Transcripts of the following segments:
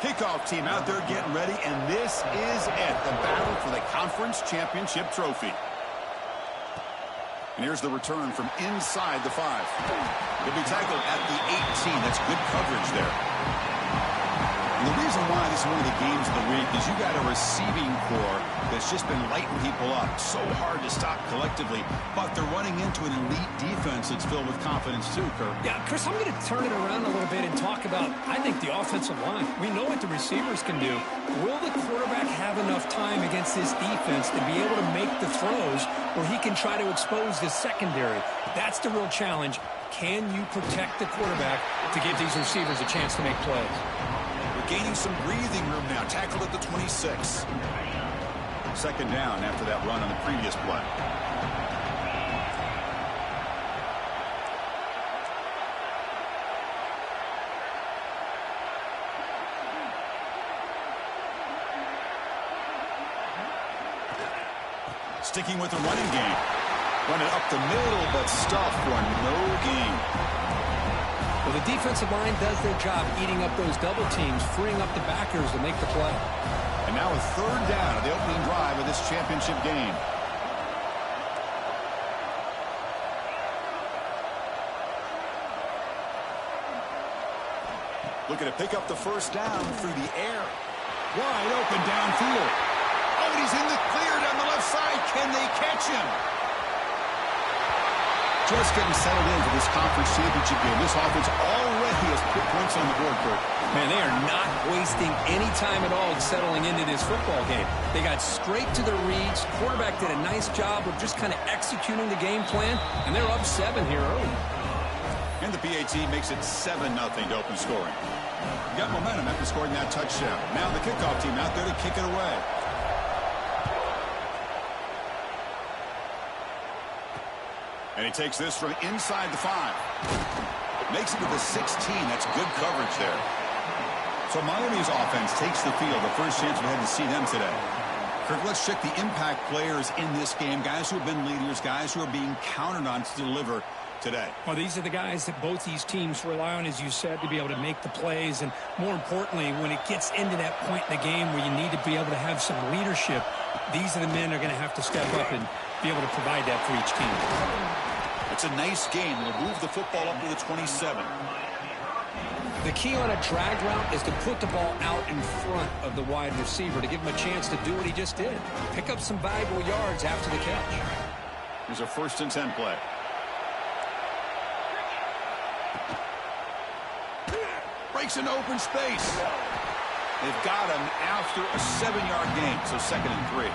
Kickoff team out there getting ready, and this is it, the battle for the conference championship trophy. And here's the return from inside the 5. He'll be tackled at the 18. That's good coverage there. And the reason why this is one of the games of the week is you got a receiving core that's just been lighting people up. So hard to stop collectively, but they're running into an elite defense that's filled with confidence too, Kirk. Yeah, Chris, I'm going to turn it around a little bit and talk about, I think, the offensive line. We know what the receivers can do. Will the quarterback have enough time against this defense to be able to make the throws where he can try to expose the secondary? That's the real challenge. Can you protect the quarterback to give these receivers a chance to make plays? Gaining some breathing room now. Tackled at the 26. Second down after that run on the previous play. Sticking with the running game. Run it up the middle, but stuff for no gain. Well, the defensive line does their job eating up those double teams, freeing up the backers to make the play. And now a third down of the opening drive of this championship game. Looking to pick up the first down through the air. Wide open downfield. Oh, and he's in the clear down the left side. Can they catch him? Just getting settled in for this conference championship game. This offense already has put points on the board, Kirk. Man, they are not wasting any time at all settling into this football game. They got straight to their reads. Quarterback did a nice job of just kind of executing the game plan, and they're up 7 here early. And the PAT makes it 7-0 to open scoring. Got momentum after scoring that touchdown. Now the kickoff team out there to kick it away. And he takes this from inside the 5. Makes it to the 16. That's good coverage there. So Miami's offense takes the field. The first chance we had to see them today. Kirk, let's check the impact players in this game. Guys who have been leaders, guys who are being counted on to deliver today. Well, these are the guys that both these teams rely on, as you said, to be able to make the plays. And more importantly, when it gets into that point in the game where you need to be able to have some leadership, these are the men that are going to have to step up and be able to provide that for each team. It's a nice game. We'll move the football up to the 27. The key on a drag route is to put the ball out in front of the wide receiver to give him a chance to do what he just did. Pick up some valuable yards after the catch. Here's a 1st and 10 play. Breaks into open space. They've got him after a 7-yard gain, so 2nd and 3.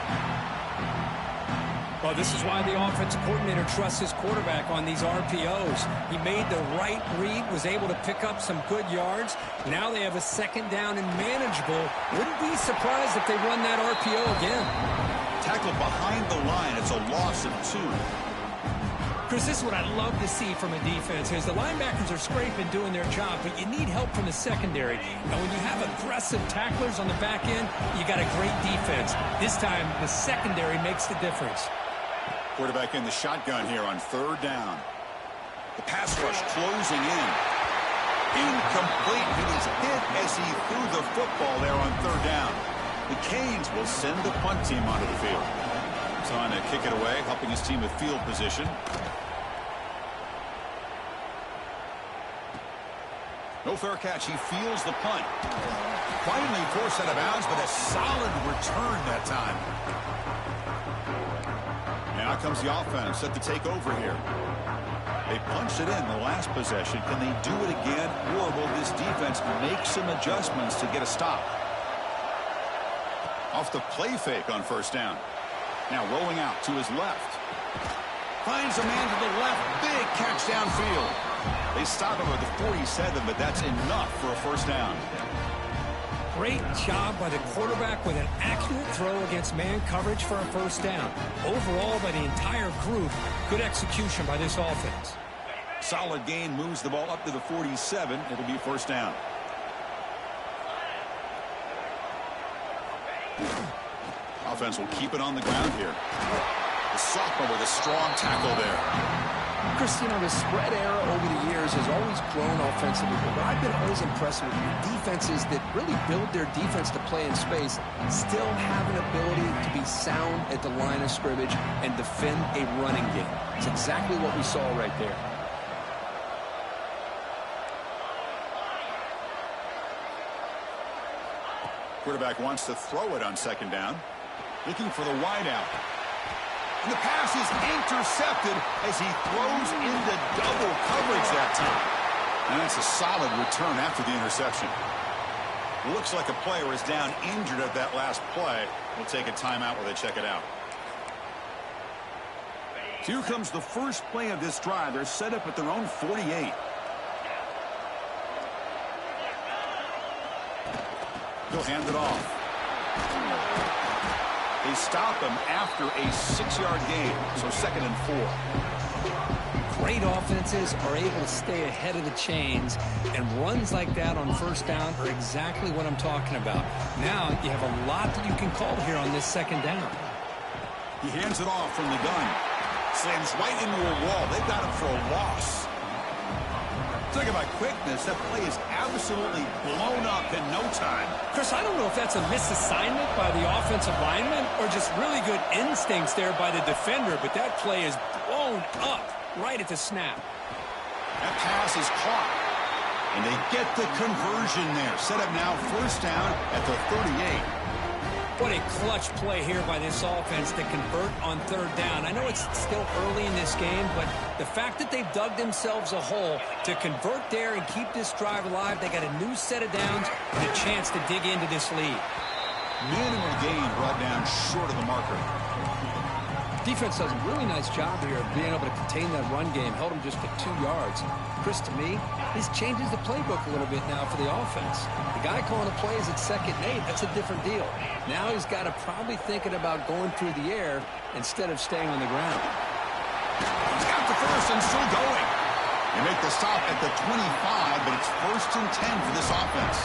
Well, this is why the offensive coordinator trusts his quarterback on these RPOs. He made the right read, was able to pick up some good yards. Now they have a 2nd down and manageable. Wouldn't be surprised if they run that RPO again. Tackled behind the line. It's a loss of 2. Chris, this is what I love to see from a defense is the linebackers are scraping, doing their job, but you need help from the secondary. And when you have aggressive tacklers on the back end, you got a great defense. This time, the secondary makes the difference. Quarterback in the shotgun here on 3rd down. The pass rush closing in. Incomplete. He was hit as he threw the football there on 3rd down. The Canes will send the punt team onto the field. Trying to kick it away, helping his team with field position. No fair catch. He feels the punt. Finally forced out of bounds, but a solid return that time. Now comes the offense set to take over here. They punched it in the last possession. Can they do it again, or will this defense make some adjustments to get a stop? Off the play fake on 1st down. Now rolling out to his left. Finds a man to the left. Big catch downfield. They stop him at the 47, but that's enough for a 1st down. Great job by the quarterback with an accurate throw against man coverage for a 1st down. Overall, by the entire group, good execution by this offense. Solid gain, moves the ball up to the 47. It'll be 1st down. Offense will keep it on the ground here. The sophomore with a strong tackle there. Chris, you know, the spread era over the years has always grown offensively, but what I've been always impressed with defenses that really build their defense to play in space still have an ability to be sound at the line of scrimmage and defend a running game. It's exactly what we saw right there. Quarterback wants to throw it on second down. Looking for the wide out. And the pass is intercepted as he throws into double coverage that time. And that's a solid return after the interception. Looks like a player is down injured at that last play. We'll take a timeout while they check it out. Here comes the first play of this drive. They're set up at their own 48. He'll hand it off. They stop him after a 6-yard gain, so 2nd and 4. Great offenses are able to stay ahead of the chains, and runs like that on first down are exactly what I'm talking about. Now you have a lot that you can call here on this second down. He hands it off from the gun. Slams right into a wall. They got him for a loss. Talking about quickness, that play is absolutely blown up in no time. Chris, I don't know if that's a misassignment by the offensive lineman or just really good instincts there by the defender, but that play is blown up right at the snap. That pass is caught, and they get the conversion there. Set up now first down at the 38. What a clutch play here by this offense to convert on third down. I know it's still early in this game, but the fact that they've dug themselves a hole to convert there and keep this drive alive, they got a new set of downs and a chance to dig into this lead. Minimal gain brought down short of the marker. Defense does a really nice job here of being able to contain that run game. Held them just to 2 yards. Chris, to me, this changes the playbook a little bit now for the offense. The guy calling the plays at 2nd and 8, that's a different deal. Now he's got to probably thinking about going through the air instead of staying on the ground. He's got the first and still going. They make the stop at the 25, but it's 1st and 10 for this offense.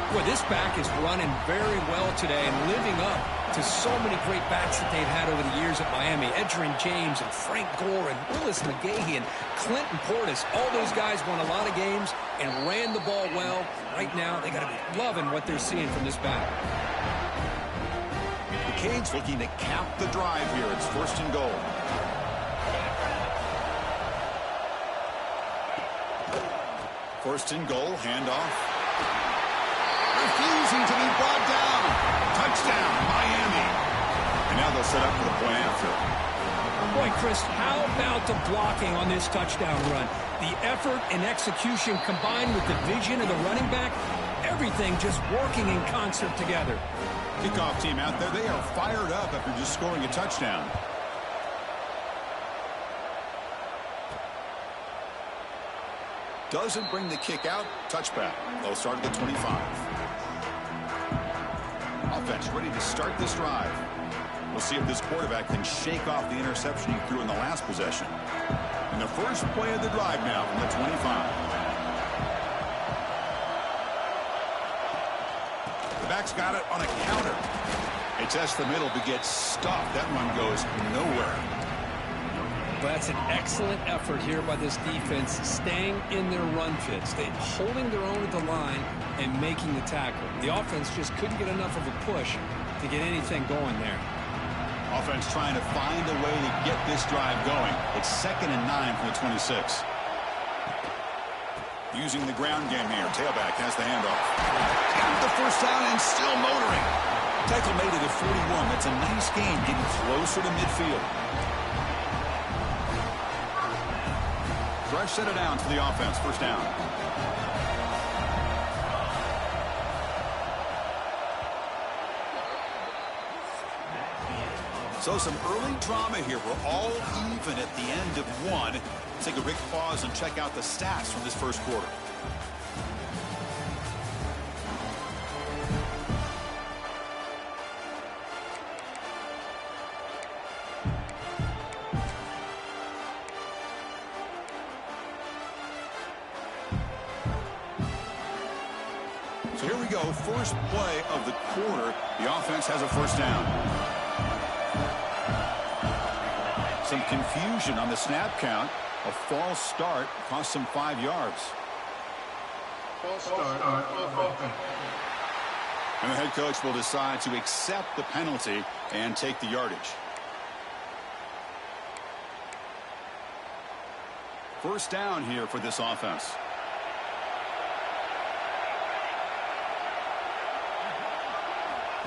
Boy, this back is running very well today and living up to so many great backs that they've had over the years at Miami. Edgerrin James and Frank Gore and Willis McGahee and Clinton Portis. All those guys won a lot of games and ran the ball well. Right now, they got to be loving what they're seeing from this back. The Canes looking to cap the drive here. It's 1st and goal. First and goal, handoff. Refusing to be brought down. Touchdown, Miami. And now they'll set up for the point after. Boy, Chris, how about the blocking on this touchdown run? The effort and execution combined with the vision of the running back, everything just working in concert together. Kickoff team out there, they are fired up after just scoring a touchdown. Doesn't bring the kick out. Touchback. They'll start at the 25. Offense ready to start this drive. We'll see if this quarterback can shake off the interception he threw in the last possession. And the first play of the drive now from the 25. The back's got it on a counter. They test the middle but get stuffed. That run goes nowhere. But that's an excellent effort here by this defense, staying in their run fits. They're holding their own at the line and making the tackle. The offense just couldn't get enough of a push to get anything going there. Offense trying to find a way to get this drive going. It's 2nd and 9 from the 26. Using the ground game here. Tailback has the handoff. Got the first down and still motoring. Tackle made it at 41. That's a nice gain, getting closer to midfield. Fresh set of downs for the offense. First down. So some early drama here. We're all even at the end of one. Let's take a quick pause and check out the stats from this first quarter. So here we go. First play of the quarter. The offense has a first down. Some confusion on the snap count. A false start cost them 5 yards. False start on offense. And the head coach will decide to accept the penalty and take the yardage. First down here for this offense.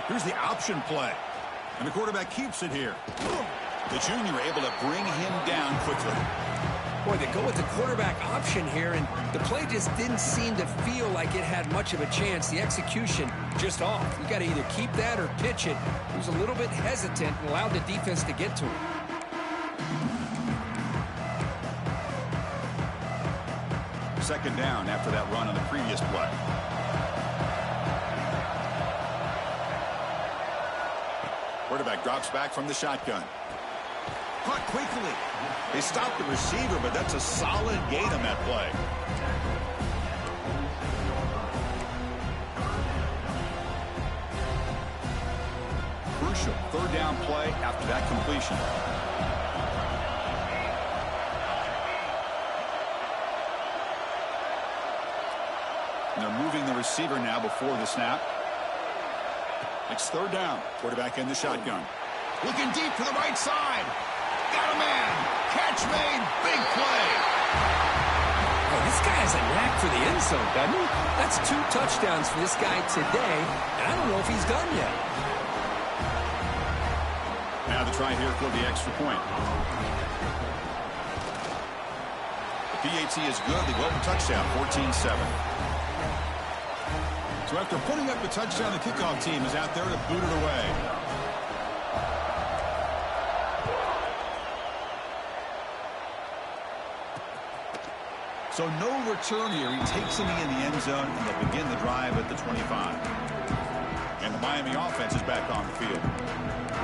Here's the option play. And the quarterback keeps it here. The junior able to bring him down quickly. Boy, they go with the quarterback option here, and the play just didn't seem to feel like it had much of a chance. The execution just off. You got to either keep that or pitch it. He was a little bit hesitant and allowed the defense to get to him. Second down after that run on the previous play. Quarterback drops back from the shotgun. Caught quickly. They stopped the receiver, but that's a solid gain on that play. Crucial third down play after that completion. And they're moving the receiver now before the snap. It's third down. Quarterback in the shotgun. Looking deep to the right side. Got a man. Catch made. Big play. Oh, this guy has a knack for the end zone, doesn't he? That's 2 touchdowns for this guy today, and I don't know if he's done yet. Now the try here for the extra point. The PAT is good. They go up a touchdown, 14-7. So after putting up the touchdown, the kickoff team is out there to boot it away. So no return here. He takes him in the end zone, and they'll begin the drive at the 25. And the Miami offense is back on the field.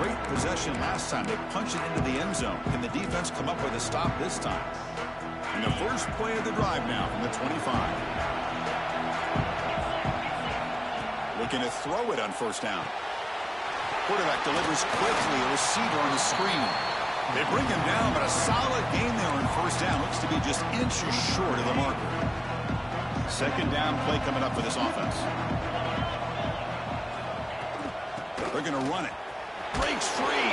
Great possession last time. They punched it into the end zone. Can the defense come up with a stop this time? And the first play of the drive now from the 25. Looking to throw it on first down. Quarterback delivers quickly. A receiver on the screen. They bring him down, but a solid gain there on first down. Looks to be just inches short of the marker. Second down play coming up for this offense. They're going to run it. Breaks free.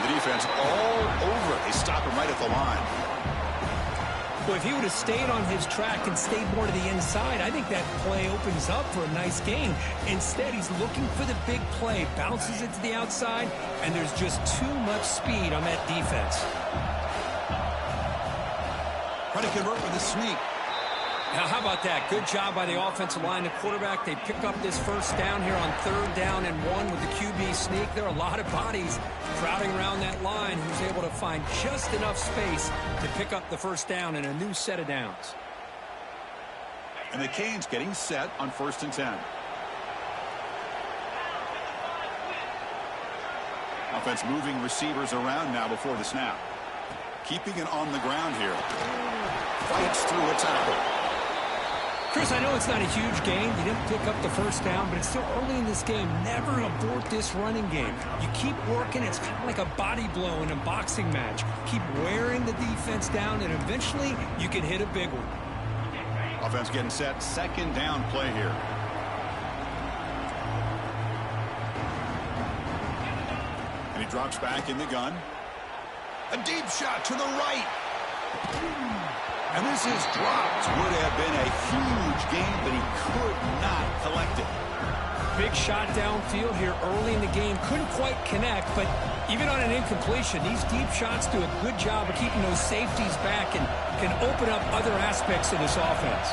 The defense all over it. They stop him right at the line. Well, if he would have stayed on his track and stayed more to the inside, I think that play opens up for a nice gain. Instead, he's looking for the big play, bounces it to the outside, and there's just too much speed on that defense. Try to convert with a sneak. Now, how about that? Good job by the offensive line. The quarterback, they pick up this first down here on third down and 1 with the QB sneak. There are a lot of bodies crowding around that line who's able to find just enough space to pick up the first down in a new set of downs. And the Canes getting set on 1st and 10. Offense moving receivers around now before the snap. Keeping it on the ground here. Fights through a tackle. Chris, I know it's not a huge gain. You didn't pick up the first down, but it's still early in this game. Never abort this running game. You keep working. It's kind of like a body blow in a boxing match. Keep wearing the defense down, and eventually you can hit a big one. Offense getting set. Second down play here. And he drops back in the gun. A deep shot to the right. And this is dropped. Would have been a huge gain, but he could not collect it. Big shot downfield here early in the game. Couldn't quite connect, but even on an incompletion, these deep shots do a good job of keeping those safeties back and can open up other aspects of this offense.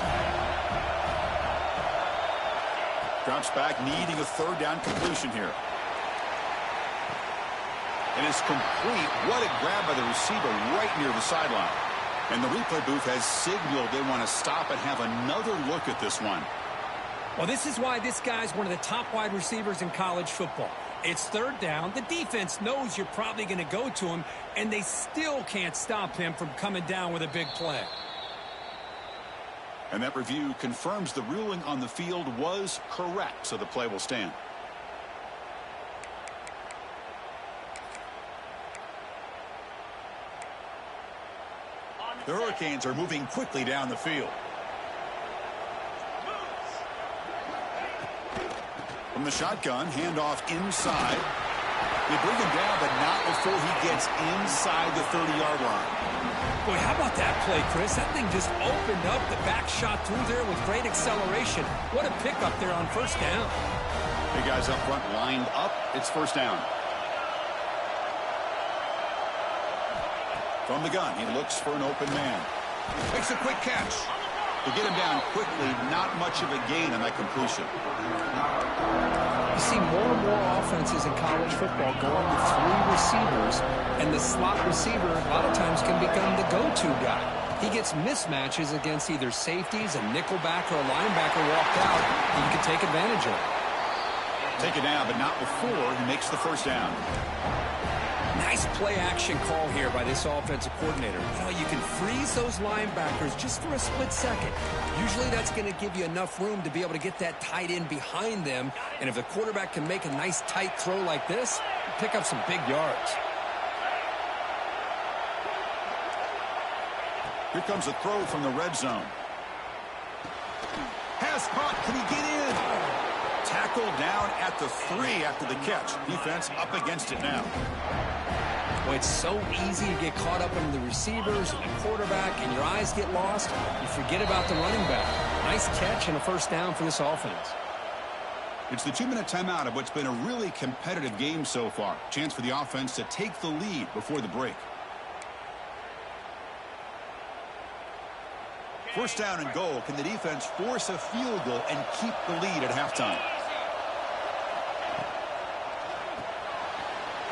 Drops back, needing a third down completion here. And it's complete. What a grab by the receiver right near the sideline. And the replay booth has signaled they want to stop and have another look at this one. Well, this is why this guy's one of the top wide receivers in college football. It's third down. The defense knows you're probably going to go to him, and they still can't stop him from coming down with a big play. And that review confirms the ruling on the field was correct, so the play will stand. The Hurricanes are moving quickly down the field. From the shotgun, handoff inside. They bring him down, but not before he gets inside the 30-yard line. Boy, how about that play, Chris? That thing just opened up. The back shot through there with great acceleration. What a pickup there on first down. The guys up front lined up. It's first down. From the gun, he looks for an open man. Makes a quick catch. To get him down quickly, not much of a gain on that completion. You see more and more offenses in college football going to 3 receivers, and the slot receiver a lot of times can become the go-to guy. He gets mismatches against either safeties, a nickelback, or a linebacker walked out, and you can take advantage of it. Take it down, but not before he makes the first down. Nice play-action call here by this offensive coordinator. You know, you can freeze those linebackers just for a split second. Usually that's going to give you enough room to be able to get that tight end behind them. And if the quarterback can make a nice tight throw like this, pick up some big yards. Here comes a throw from the red zone. Pass caught. Can he get in? Tackled down at the 3 after the catch. Defense up against it now. Well, it's so easy to get caught up in the receivers and the quarterback, and your eyes get lost. You forget about the running back. Nice catch and a first down for this offense. It's the 2-minute timeout of what's been a really competitive game so far. Chance for the offense to take the lead before the break. First down and goal. Can the defense force a field goal and keep the lead at halftime?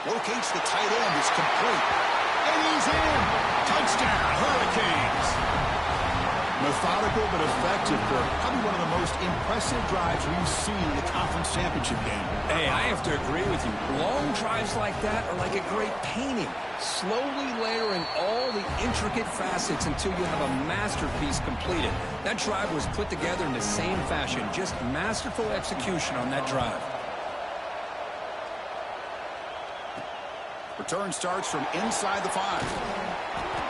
Locates the tight end. It's complete. And he's in. Touchdown, Hurricanes. Methodical but effective for probably one of the most impressive drives we've seen in the conference championship game. Hey, I have to agree with you. Long drives like that are like a great painting. Slowly layering all the intricate facets until you have a masterpiece completed. That drive was put together in the same fashion. Just masterful execution on that drive. Return starts from inside the 5.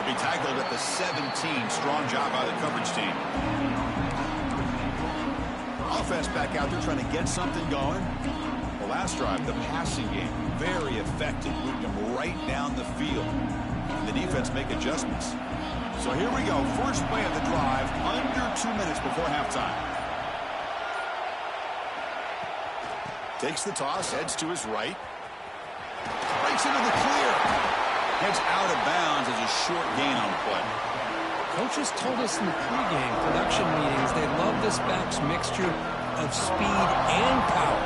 He'll be tackled at the 17. Strong job by the coverage team. Offense back out there trying to get something going. The last drive, the passing game, very effective. Moved them right down the field. And the defense make adjustments. So here we go. First play of the drive, under 2 minutes before halftime. Takes the toss, heads to his right. Breaks into the clear. Heads out of bounds as a short gain on the play. Coaches told us in the pregame production meetings they love this back's mixture of speed and power.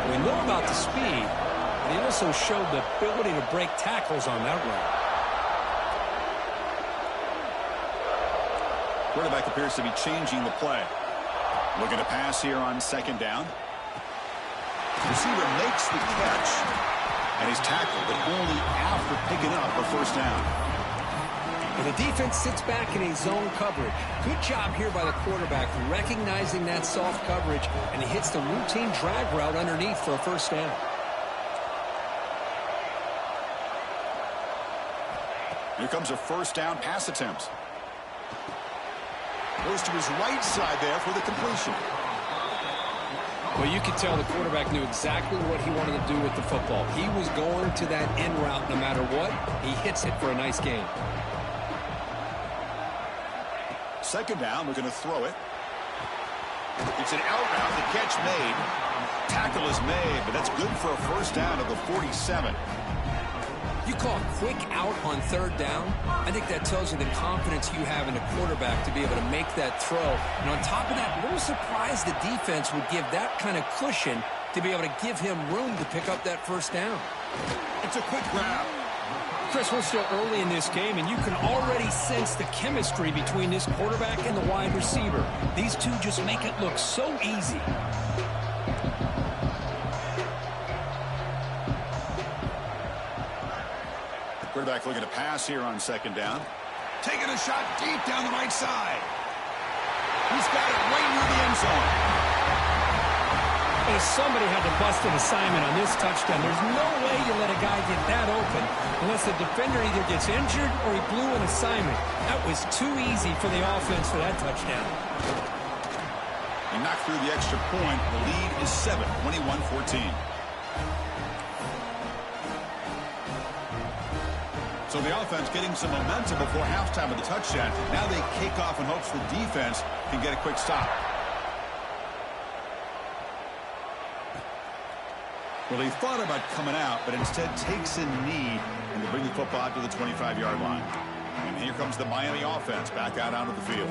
We know about the speed, but he also showed the ability to break tackles on that run. Quarterback appears to be changing the play. Looking to pass here on second down. Receiver makes the catch. And he's tackled, but only after picking up a first down. And the defense sits back in a zone coverage. Good job here by the quarterback recognizing that soft coverage, and he hits the routine drag route underneath for a first down. Here comes a first down pass attempt. Goes to his right side there for the completion. Well, you could tell the quarterback knew exactly what he wanted to do with the football. He was going to that in route no matter what. He hits it for a nice gain. Second down, we're going to throw it. It's an out route, the catch made. Tackle is made, but that's good for a first down at the 47. You call a quick out on third down, I think that tells you the confidence you have in the quarterback to be able to make that throw. And on top of that, a little surprised the defense would give that kind of cushion to be able to give him room to pick up that first down. It's a quick grab. Chris, we're still early in this game, and you can already sense the chemistry between this quarterback and the wide receiver. These two just make it look so easy. Quarterback looking to pass here on second down. Taking a shot deep down the right side. He's got it right near the end zone. And if somebody had to bust an assignment on this touchdown, there's no way you let a guy get that open unless the defender either gets injured or he blew an assignment. That was too easy for the offense for that touchdown. He knocked through the extra point. The lead is 7, 21-14. So the offense getting some momentum before halftime with the touchdown. Now they kick off in hopes the defense can get a quick stop. Well, he thought about coming out, but instead takes a knee and to bring the football out to the 25-yard line. And here comes the Miami offense back out onto the field.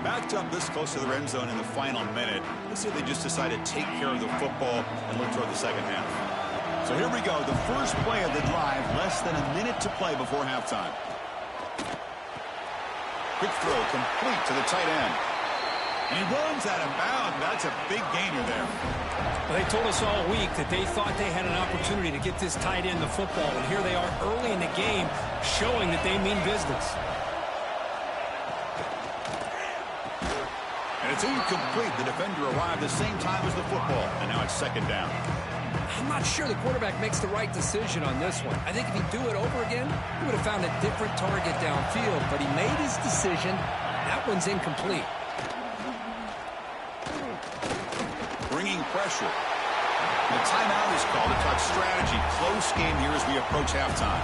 Backed up this close to the end zone in the final minute. Let's see if they just decide to take care of the football and look toward the second half. So here we go, the first play of the drive, less than a minute to play before halftime. Quick throw complete to the tight end. And he runs out of bounds. That's a big gainer there. Well, they told us all week that they thought they had an opportunity to get this tight end the football, and here they are early in the game showing that they mean business. And it's incomplete. The defender arrived the same time as the football, and now it's second down. I'm not sure the quarterback makes the right decision on this one. I think if he'd do it over again, he would have found a different target downfield, but he made his decision. That one's incomplete. Bringing pressure. The timeout is called to talk strategy. Close game here as we approach halftime.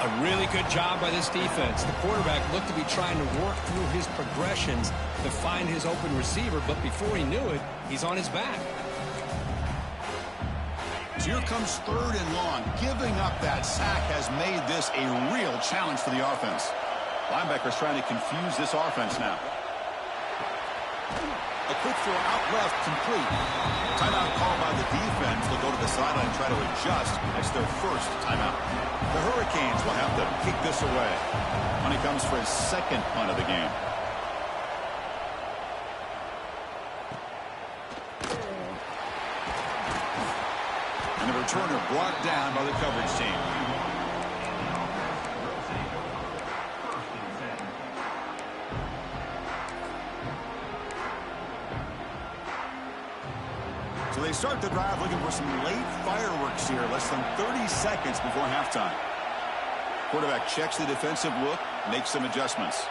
A really good job by this defense. The quarterback looked to be trying to work through his progressions to find his open receiver, but before he knew it, he's on his back. So here comes third and long. Giving up that sack has made this a real challenge for the offense. Linebackers trying to confuse this offense now. A quick throw out left, complete. Timeout called by the defense. They'll go to the sideline and try to adjust. It's their first timeout. The Hurricanes will have to kick this away when he comes for his second punt of the game. And the returner brought down by the coverage team. So they start the drive looking for some late fireworks here, less than 30 seconds before halftime. Quarterback checks the defensive look, makes some adjustments.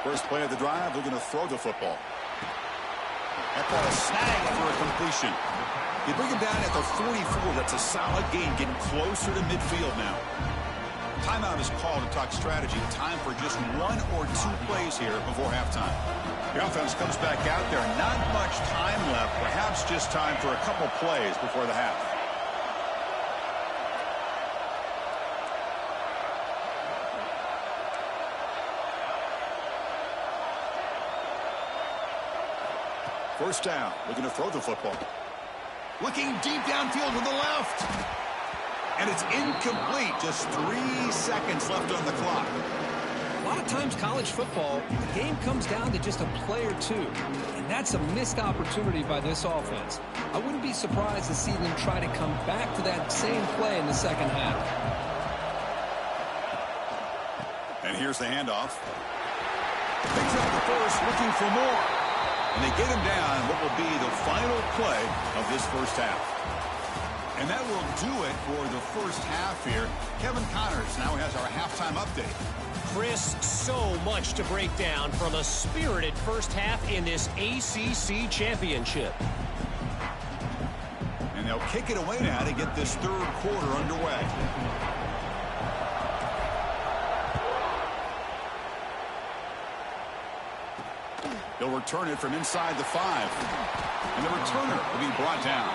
First play of the drive, looking to throw the football. That ball is snagged for a completion. You bring him down at the 44. That's a solid gain, getting closer to midfield now. Timeout is called to talk strategy. Time for just 1 or 2 plays here before halftime. The offense comes back out there. Not much time left. Perhaps just time for a couple plays before the half. First down. Looking to throw the football. Looking deep downfield to the left. And it's incomplete. Just 3 seconds left on the clock. A lot of times college football, the game comes down to just a play or two. And that's a missed opportunity by this offense. I wouldn't be surprised to see them try to come back to that same play in the second half. And here's the handoff. Takes out the first, looking for more. And they get him down what will be the final play of this first half. And that will do it for the first half here. Kevin Connors now has our halftime update. Chris, so much to break down from a spirited first half in this ACC championship. And they'll kick it away now to get this third quarter underway. They'll return it from inside the 5. And the returner will be brought down.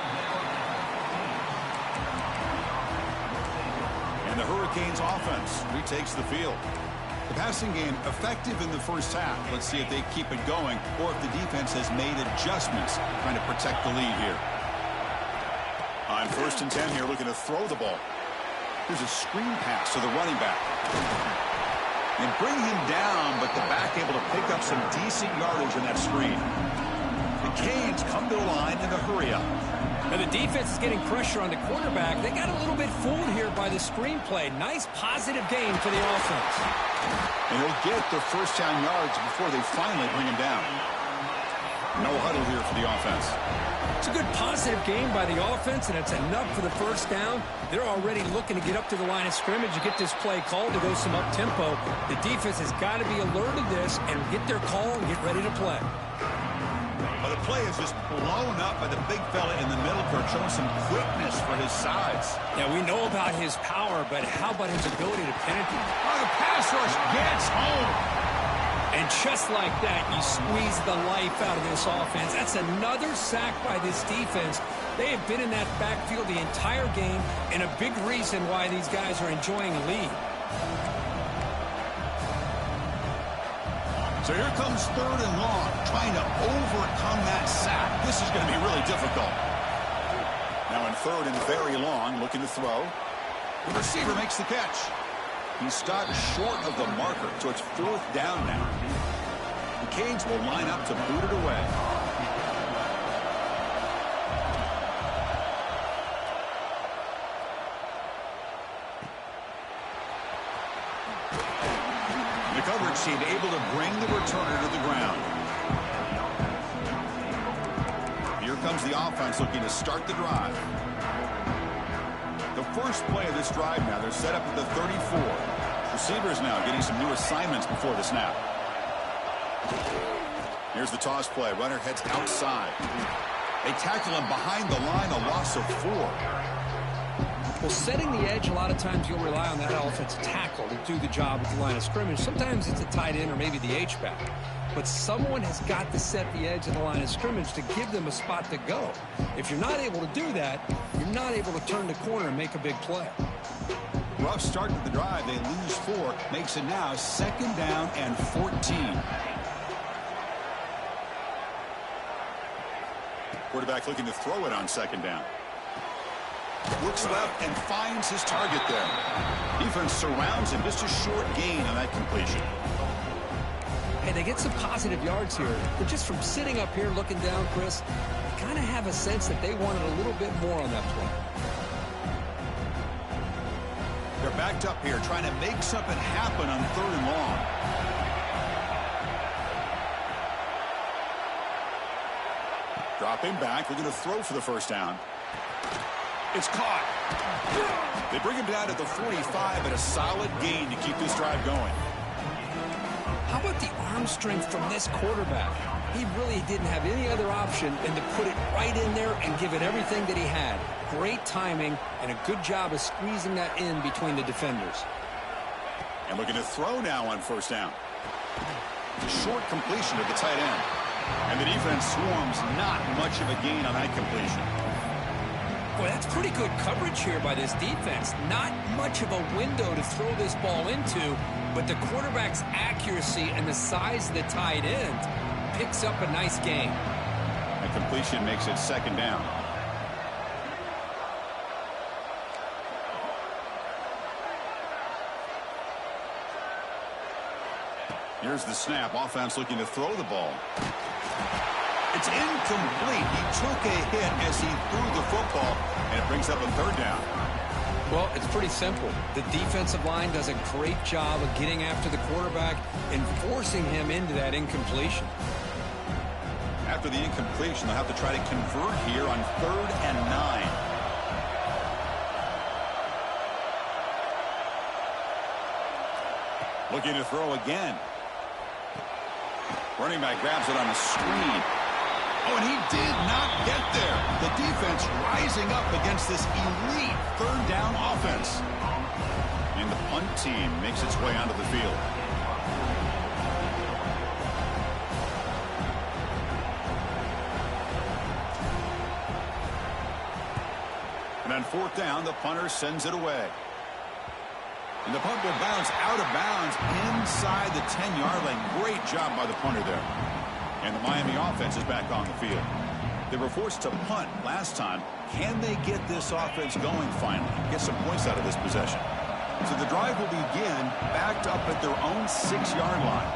And the Hurricanes offense retakes the field. The passing game effective in the first half. Let's see if they keep it going or if the defense has made adjustments trying to protect the lead here. On 1st and 10 here, looking to throw the ball. Here's a screen pass to the running back. And bring him down, but the back able to pick up some decent yardage in that screen. The Canes come to the line in the hurry up. Now the defense is getting pressure on the quarterback. They got a little bit fooled here by the screenplay. Nice positive gain for the offense. And they'll get the first down yards before they finally bring him down. No huddle here for the offense. It's a good positive game by the offense, and it's enough for the first down. They're already looking to get up to the line of scrimmage to get this play called to go some up-tempo. The defense has got to be alert to this and get their call and get ready to play. Well, the play is just blown up by the big fella in the middle, Kurt, showing some quickness for his size. Yeah, we know about his power, but how about his ability to penetrate? Oh, the pass rush gets home. And just like that, you squeeze the life out of this offense. That's another sack by this defense. They have been in that backfield the entire game, and a big reason why these guys are enjoying a lead. So here comes 3rd and long, trying to overcome that sack. This is going to be really difficult. Now in 3rd and very long, looking to throw. The receiver makes the catch. He stopped short of the marker, so it's 4th down now. The Canes will line up to boot it away. The coverage team able to bring the returner to the ground. Here comes the offense looking to start the drive. The first play of this drive now, they're set up at the 34. Receivers now getting some new assignments before the snap. Here's the toss play. Runner heads outside. They tackle him behind the line, a loss of 4. Well, setting the edge, a lot of times you'll rely on that offensive tackle to do the job at the line of scrimmage. Sometimes it's a tight end or maybe the H-back. But someone has got to set the edge of the line of scrimmage to give them a spot to go. If you're not able to do that, you're not able to turn the corner and make a big play. Rough start to the drive. They lose 4. Makes it now 2nd down and 14. Quarterback looking to throw it on 2nd down. Looks left and finds his target there. Defense surrounds him. Just a short gain on that completion. Hey, they get some positive yards here, but just from sitting up here looking down, Chris, you kind of have a sense that they wanted a little bit more on that play. They're backed up here trying to make something happen on 3rd and long. Dropping back, looking to throw for the first down. It's caught. They bring him down at the 45 and a solid gain to keep this drive going. How about the arm strength from this quarterback? He really didn't have any other option than to put it right in there and give it everything that he had. Great timing and a good job of squeezing that in between the defenders. And looking to throw now on 1st down. Short completion to the tight end. And the defense swarms, not much of a gain on that completion. Boy, that's pretty good coverage here by this defense. Not much of a window to throw this ball into, but the quarterback's accuracy and the size of the tight end picks up a nice gain. The completion makes it 2nd down. Here's the snap. Offense looking to throw the ball. It's incomplete. He took a hit as he threw the football, and it brings up a 3rd down. Well, it's pretty simple. The defensive line does a great job of getting after the quarterback and forcing him into that incompletion. After the incompletion, they'll have to try to convert here on 3rd and 9. Looking to throw again. Running back grabs it on a screen. Oh, and he did not get there. The defense rising up against this elite 3rd down offense. And the punt team makes its way onto the field. And on 4th down, the punter sends it away. And the punt will bounce out of bounds inside the 10-yard line. Great job by the punter there. And the Miami offense is back on the field. They were forced to punt last time. Can they get this offense going finally? Get some points out of this possession. So the drive will begin backed up at their own 6-yard line.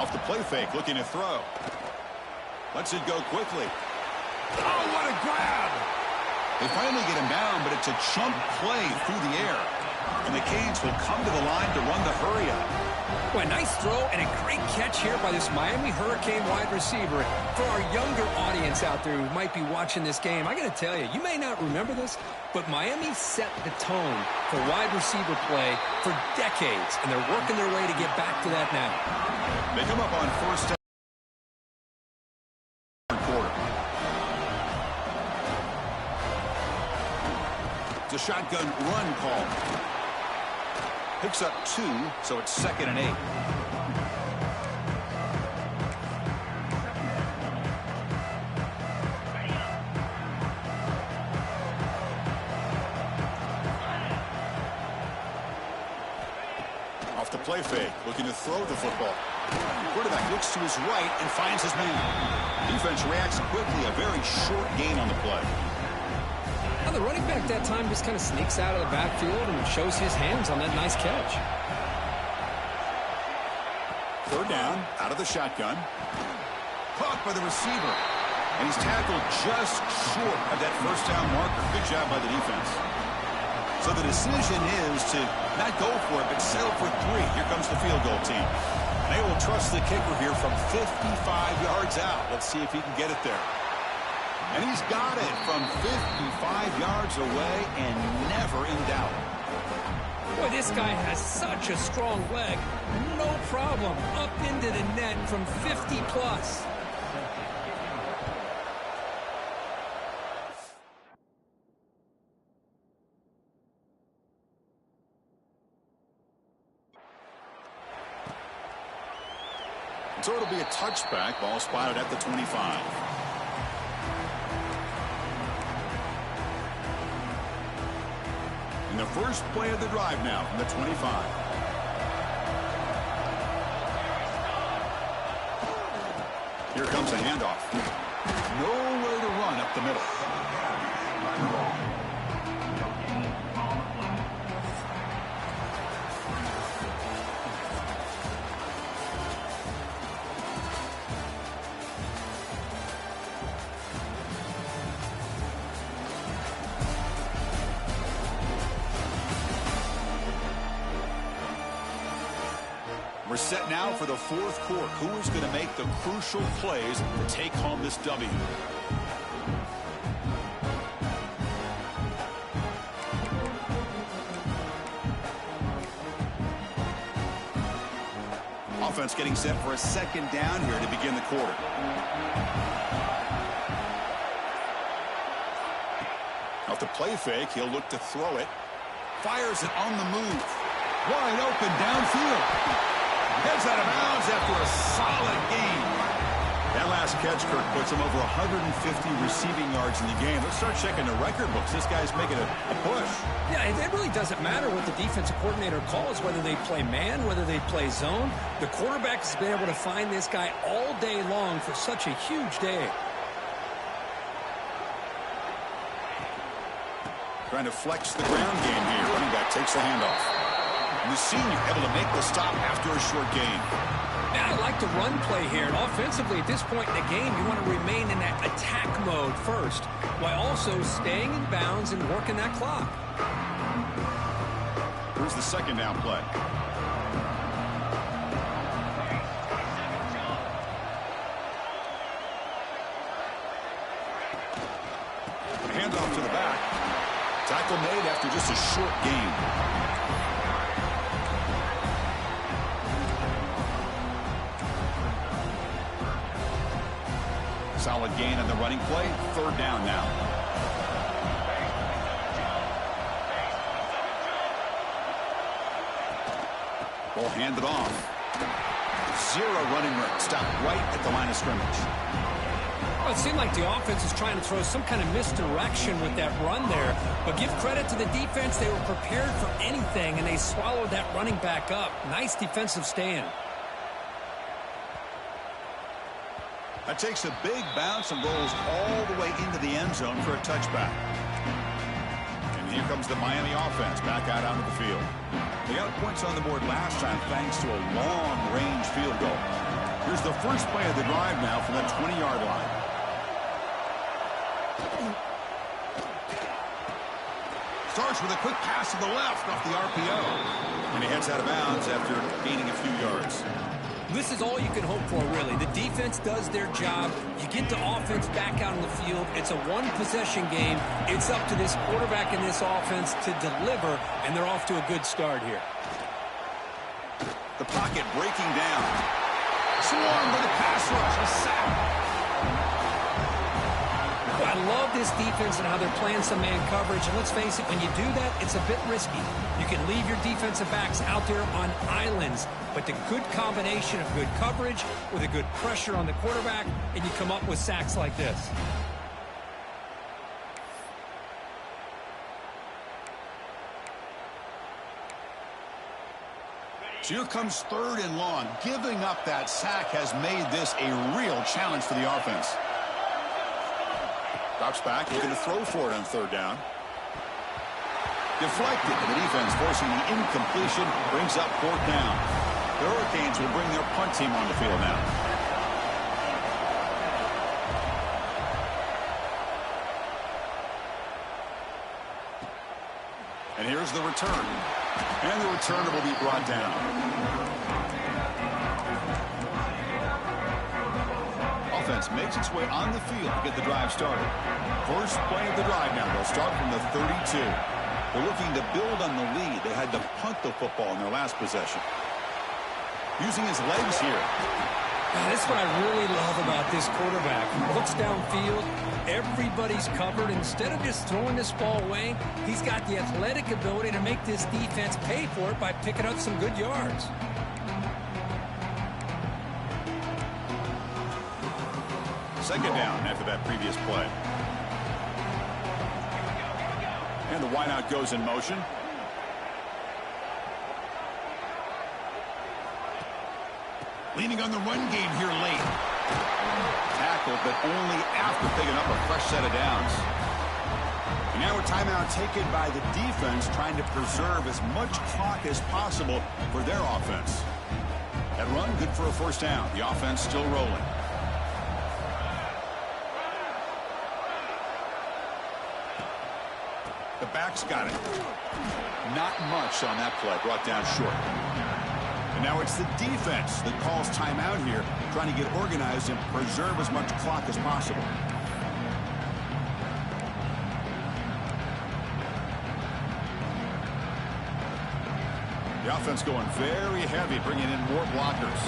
Off the play fake, looking to throw. Lets it go quickly. Oh, what a grab! They finally get him down, but it's a chunk play through the air. And the Canes will come to the line to run the hurry up. Boy, nice throw and a great catch here by this Miami Hurricane wide receiver. For our younger audience out there who might be watching this game, I got to tell you, you may not remember this, but Miami set the tone for wide receiver play for decades, and they're working their way to get back to that now. They come up on first down. Quarter. It's a shotgun run call. Picks up 2, so it's 2nd and 8. Off the play fake, looking to throw the football. Quarterback looks to his right and finds his man. Defense reacts quickly, a very short gain on the play. Now the running back that time just kind of sneaks out of the backfield and shows his hands on that nice catch. 3rd down, out of the shotgun. Caught by the receiver. And he's tackled just short of that first down marker. Good job by the defense. So the decision is to not go for it, but settle for 3. Here comes the field goal team. They will trust the kicker here from 55 yards out. Let's see if he can get it there. And he's got it from 55 yards away and never in doubt. Boy, this guy has such a strong leg. No problem. Up into the net from 50 plus. So it'll be a touchback. Ball spotted at the 25. And the first play of the drive now from the 25. Here comes a handoff. Nowhere to run up the middle. We're set now for the 4th quarter. Who is going to make the crucial plays to take home this W? Offense getting set for a 2nd down here to begin the quarter. Off the play fake, he'll look to throw it. Fires it on the move. Wide open downfield. Heads out of bounds after a solid game. That last catch, Kirk, puts him over 150 receiving yards in the game. Let's start checking the record books. This guy's making a push. Yeah, it really doesn't matter what the defensive coordinator calls, whether they play man, whether they play zone. The quarterback has been able to find this guy all day long for such a huge day. Trying to flex the ground game here. Running back takes the handoff. And the senior able to make the stop after a short gain. Yeah, I like the run play here. And offensively, at this point in the game, you want to remain in that attack mode first, while also staying in bounds and working that clock. Here's the 2nd down play. Handoff to the back. Tackle made after just a short gain. Solid gain on the running play. 3rd down now. Ball handed off. 0 running room. Stopped right at the line of scrimmage. Well, it seemed like the offense is trying to throw some kind of misdirection with that run there. But give credit to the defense. They were prepared for anything, and they swallowed that running back up. Nice defensive stand. That takes a big bounce and rolls all the way into the end zone for a touchback. And here comes the Miami offense back out onto the field. They got points on the board last time thanks to a long-range field goal. Here's the first play of the drive now from the 20-yard line. Starts with a quick pass to the left off the RPO. And he heads out of bounds after gaining a few yards. This is all you can hope for, really. The defense does their job. You get the offense back out on the field. It's a one-possession game. It's up to this quarterback and this offense to deliver, and they're off to a good start here. The pocket breaking down. Swarmed by the pass rush. A sack. I love this defense and how they're playing some man coverage. And let's face it, when you do that, it's a bit risky. You can leave your defensive backs out there on islands. But the good combination of good coverage with a good pressure on the quarterback, and you come up with sacks like this. So here comes 3rd and long. Giving up that sack has made this a real challenge for the offense. Drops back, looking to throw for it on 3rd down. Deflected, and the defense forcing the incompletion, brings up 4th down. The Hurricanes will bring their punt team on the field now. And here's the return. And the returner will be brought down. Offense makes its way on the field to get the drive started. First play of the drive now. They'll start from the 32. They're looking to build on the lead. They had to punt the football in their last possession. Using his legs here. That's what I really love about this quarterback. He looks downfield. Everybody's covered. Instead of just throwing this ball away, he's got the athletic ability to make this defense pay for it by picking up some good yards. Second down after that previous play. And the wideout goes in motion. Leaning on the run game here late. Tackled, but only after picking up a fresh set of downs. And now a timeout taken by the defense, trying to preserve as much clock as possible for their offense. That run, good for a 1st down. The offense still rolling. The back's got it. Not much on that play, brought down short. And now it's the defense that calls timeout here, trying to get organized and preserve as much clock as possible. The offense going very heavy, bringing in more blockers.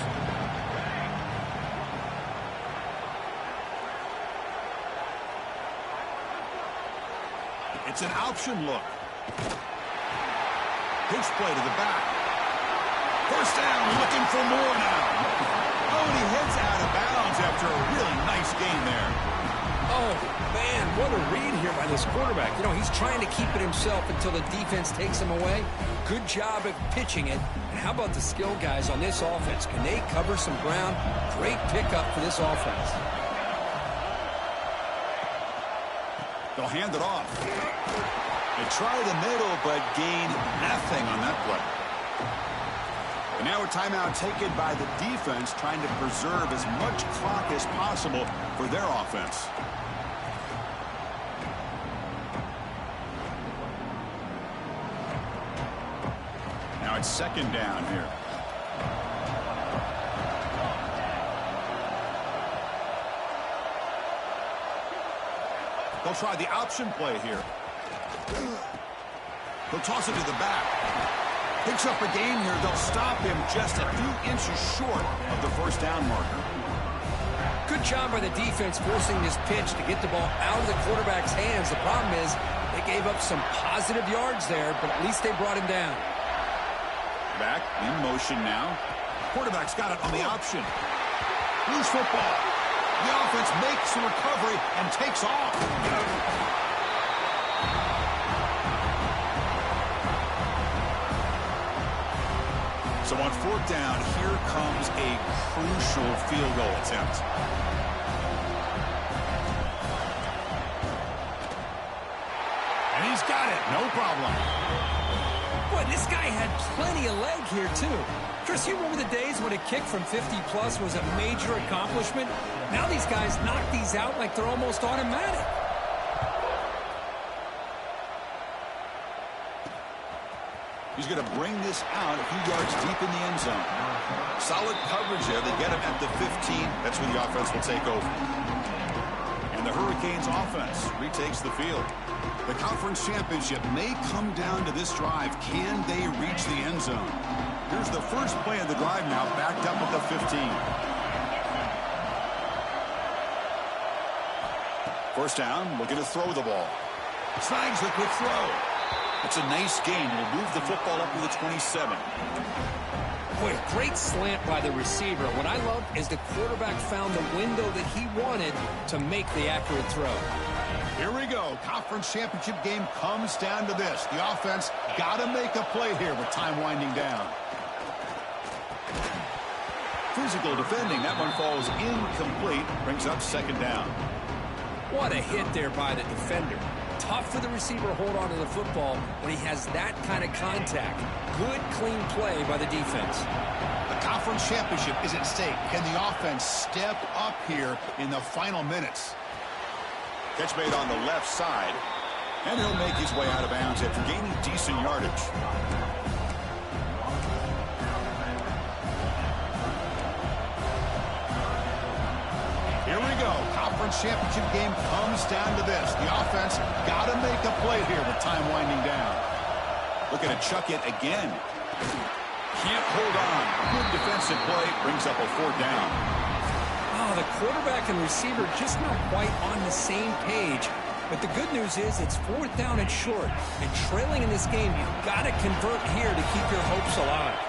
It's an option look. Pitch play to the back. 1st down, looking for more now. Oh, and he heads out of bounds after a really nice gain there. Oh, man, what a read here by this quarterback. You know, he's trying to keep it himself until the defense takes him away. Good job of pitching it. And how about the skill guys on this offense? Can they cover some ground? Great pickup for this offense. They'll hand it off. They try the middle, but gain nothing on that play. And now a timeout taken by the defense, trying to preserve as much clock as possible for their offense. Now it's 2nd down here. They'll try the option play here. He'll toss it to the back. Picks up a gain here. They'll stop him just a few inches short of the 1st down marker. Good job by the defense forcing this pitch to get the ball out of the quarterback's hands. The problem is they gave up some positive yards there, but at least they brought him down. Back in motion now. Quarterback's got it on the option. Loose football. The offense makes the recovery and takes off. So on 4th down, here comes a crucial field goal attempt. And he's got it, no problem. Boy, this guy had plenty of leg here, too. Chris, you remember the days when a kick from 50-plus was a major accomplishment? Now these guys knock these out like they're almost automatic. He's going to bring this out a few yards deep in the end zone. Solid coverage there. They get him at the 15. That's where the offense will take over. And the Hurricanes offense retakes the field. The conference championship may come down to this drive. Can they reach the end zone? Here's the first play of the drive now, backed up at the 15. First down, looking to throw the ball. Snags the quick throw. It's a nice gain. Will move the football up to the 27. Boy, great slant by the receiver. What I love is the quarterback found the window that he wanted to make the accurate throw. Here we go. Conference championship game comes down to this. The offense got to make a play here with time winding down. Physical defending. That one falls incomplete. Brings up second down. What a hit there by the defender. Tough for the receiver to hold on to the football when he has that kind of contact. Good, clean play by the defense. The conference championship is at stake. Can the offense step up here in the final minutes? Catch made on the left side, and he'll make his way out of bounds after gaining decent yardage. Here we go. Conference championship game comes down to this. The offense got to make a play here with time winding down. Looking to chuck it again. Can't hold on. Good defensive play. Brings up a fourth down. Oh, the quarterback and receiver just not quite on the same page. But the good news is it's fourth down and short. And trailing in this game, you've got to convert here to keep your hopes alive.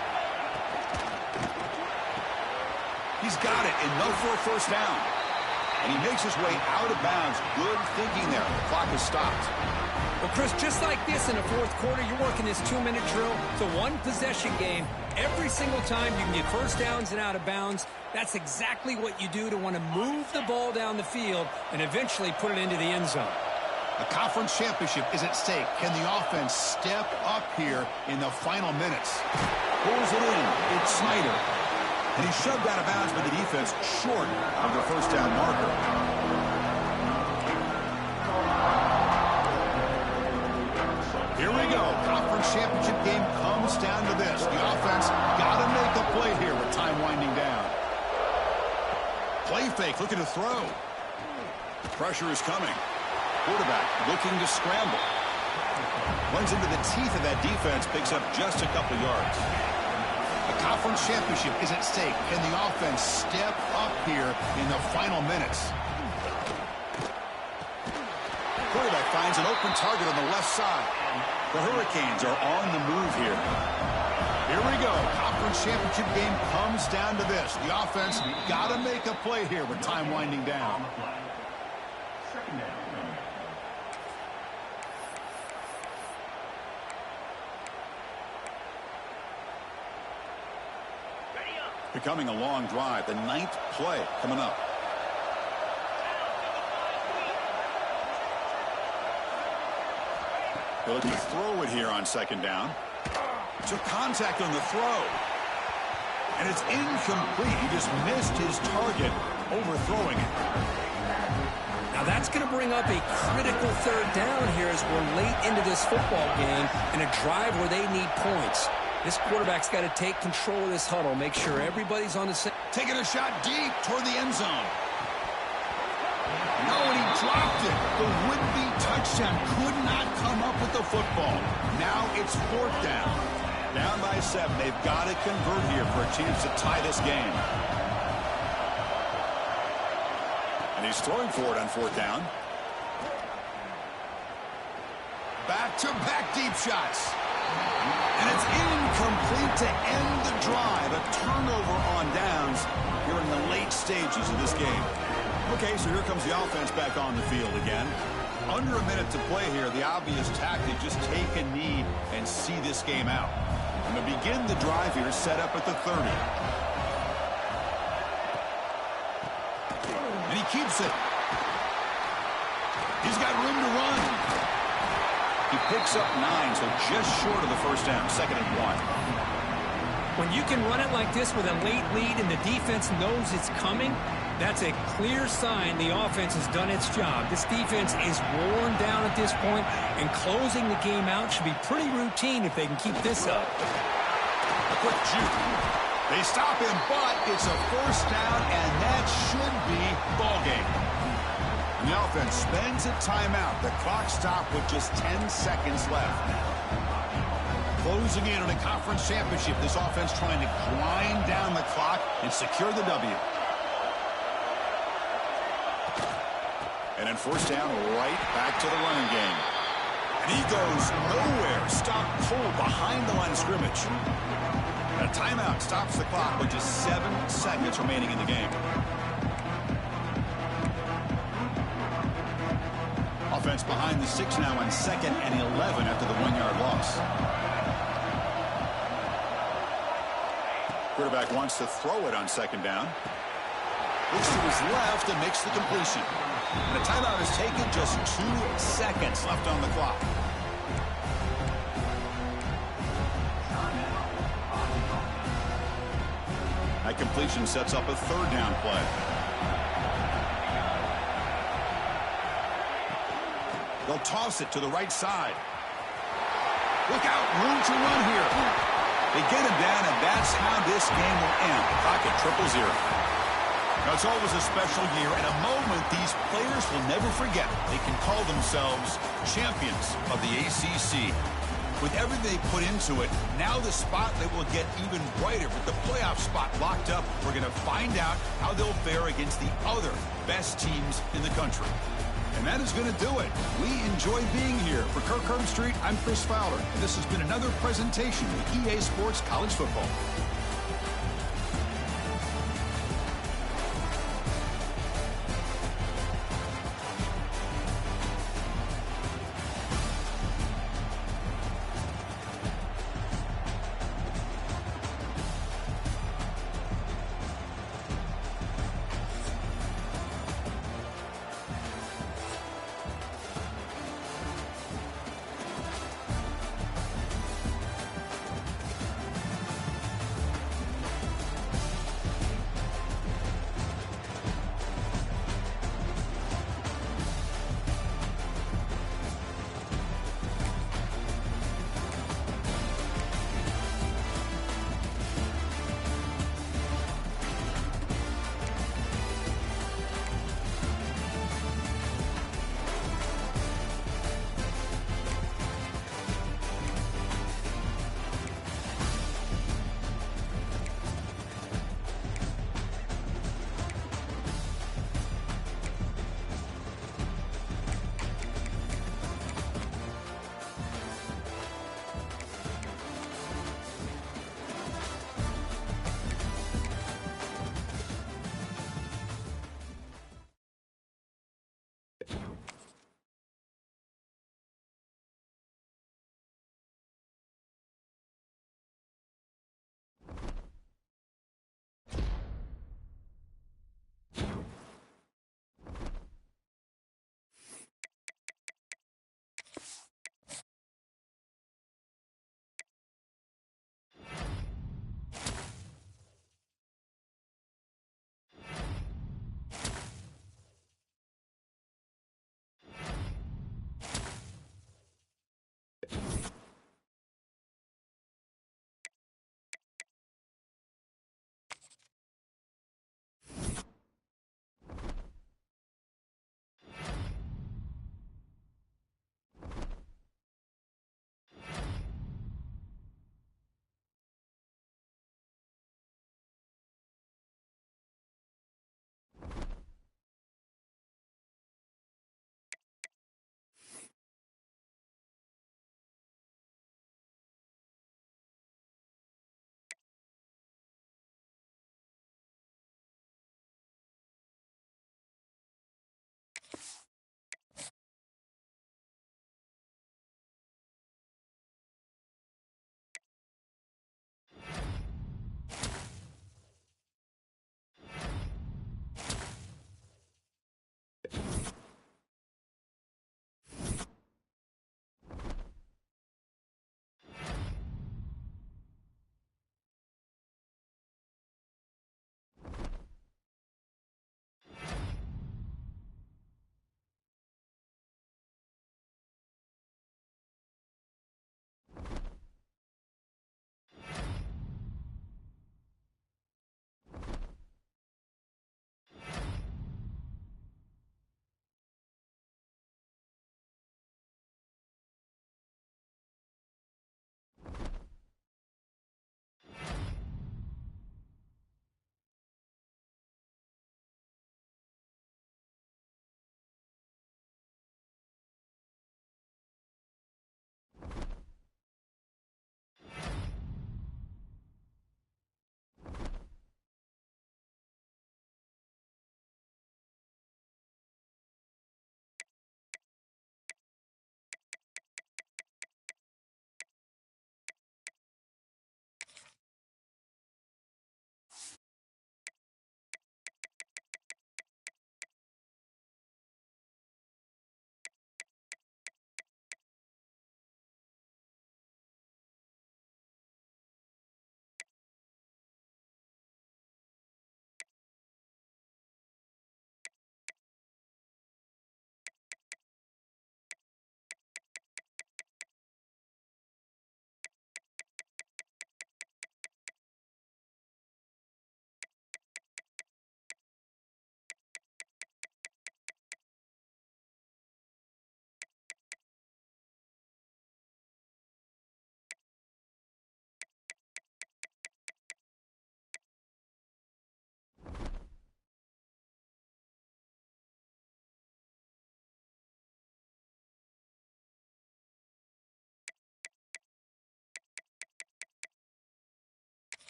He's got it. Enough for a first down. And he makes his way out of bounds. Good thinking there. The clock is stopped. Well, Chris, just like this in the fourth quarter, you're working this 2-minute drill. It's a one-possession game. Every single time you can get first downs and out of bounds. That's exactly what you do to want to move the ball down the field and eventually put it into the end zone. The conference championship is at stake. Can the offense step up here in the final minutes? Pulls it in. It's Snyder. And he's shoved out of bounds by the defense short of the first down marker. Here we go. Conference championship game comes down to this. The offense got to make a play here with time winding down. Play fake, looking to throw. Pressure is coming. Quarterback looking to scramble. Runs into the teeth of that defense, picks up just a couple yards. The conference championship is at stake. Can the offense step up here in the final minutes? Quarterback finds an open target on the left side. The Hurricanes are on the move here. Here we go. Conference championship game comes down to this. The offense got to make a play here with time winding down. Becoming a long drive. The 9th play coming up. They'll look to throw it here on second down. Took contact on the throw. And it's incomplete. He just missed his target, overthrowing it. Now that's going to bring up a critical third down here as we're late into this football game in a drive where they need points. This quarterback's got to take control of this huddle, make sure everybody's on the same. Taking a shot deep toward the end zone. No, and he dropped it. The would-be touchdown could not come up with the football. Now it's fourth down. Down by 7. They've got to convert here for a chance to tie this game. And he's throwing for it on fourth down. Back-to-back deep shots. And it's incomplete to end the drive. A turnover on downs here in the late stages of this game. Okay, so here comes the offense back on the field again. Under a minute to play here, the obvious tactic, just take a knee and see this game out. And to begin the drive here, set up at the 30. And he keeps it. He's got room to run. He picks up 9, so just short of the first down, 2nd and 1. When you can run it like this with a late lead and the defense knows it's coming, That's a clear sign the offense has done its job. This defense is worn down at this point, and closing the game out should be pretty routine if they can keep this up. A quick juke. They stop him, but it's a first down, and that should be ball game. And the offense spends a timeout. The clock stopped with just 10 seconds left. Closing in on a conference championship, this offense trying to grind down the clock and secure the W. And then first down, right back to the running game. And he goes nowhere. Stopped cold behind the line of scrimmage. And a timeout stops the clock with just 7 seconds remaining in the game. Offense behind the 6 now on 2nd and 11 after the 1-yard loss. Quarterback wants to throw it on 2nd down. Looks to his left and makes the completion. And a timeout is taken, just 2 seconds left on the clock. That completion sets up a 3rd down play. They'll toss it to the right side. Look out, room to run here. They get him down, and that's how this game will end. The clock at 0-0. Now, it's always a special year and a moment these players will never forget. They can call themselves champions of the ACC. With everything they put into it, now the spotlight will get even brighter. With the playoff spot locked up, we're going to find out how they'll fare against the other best teams in the country. And that is going to do it. We enjoy being here. For Kirk Herbstreit, I'm Chris Fowler. And this has been another presentation of EA Sports College Football.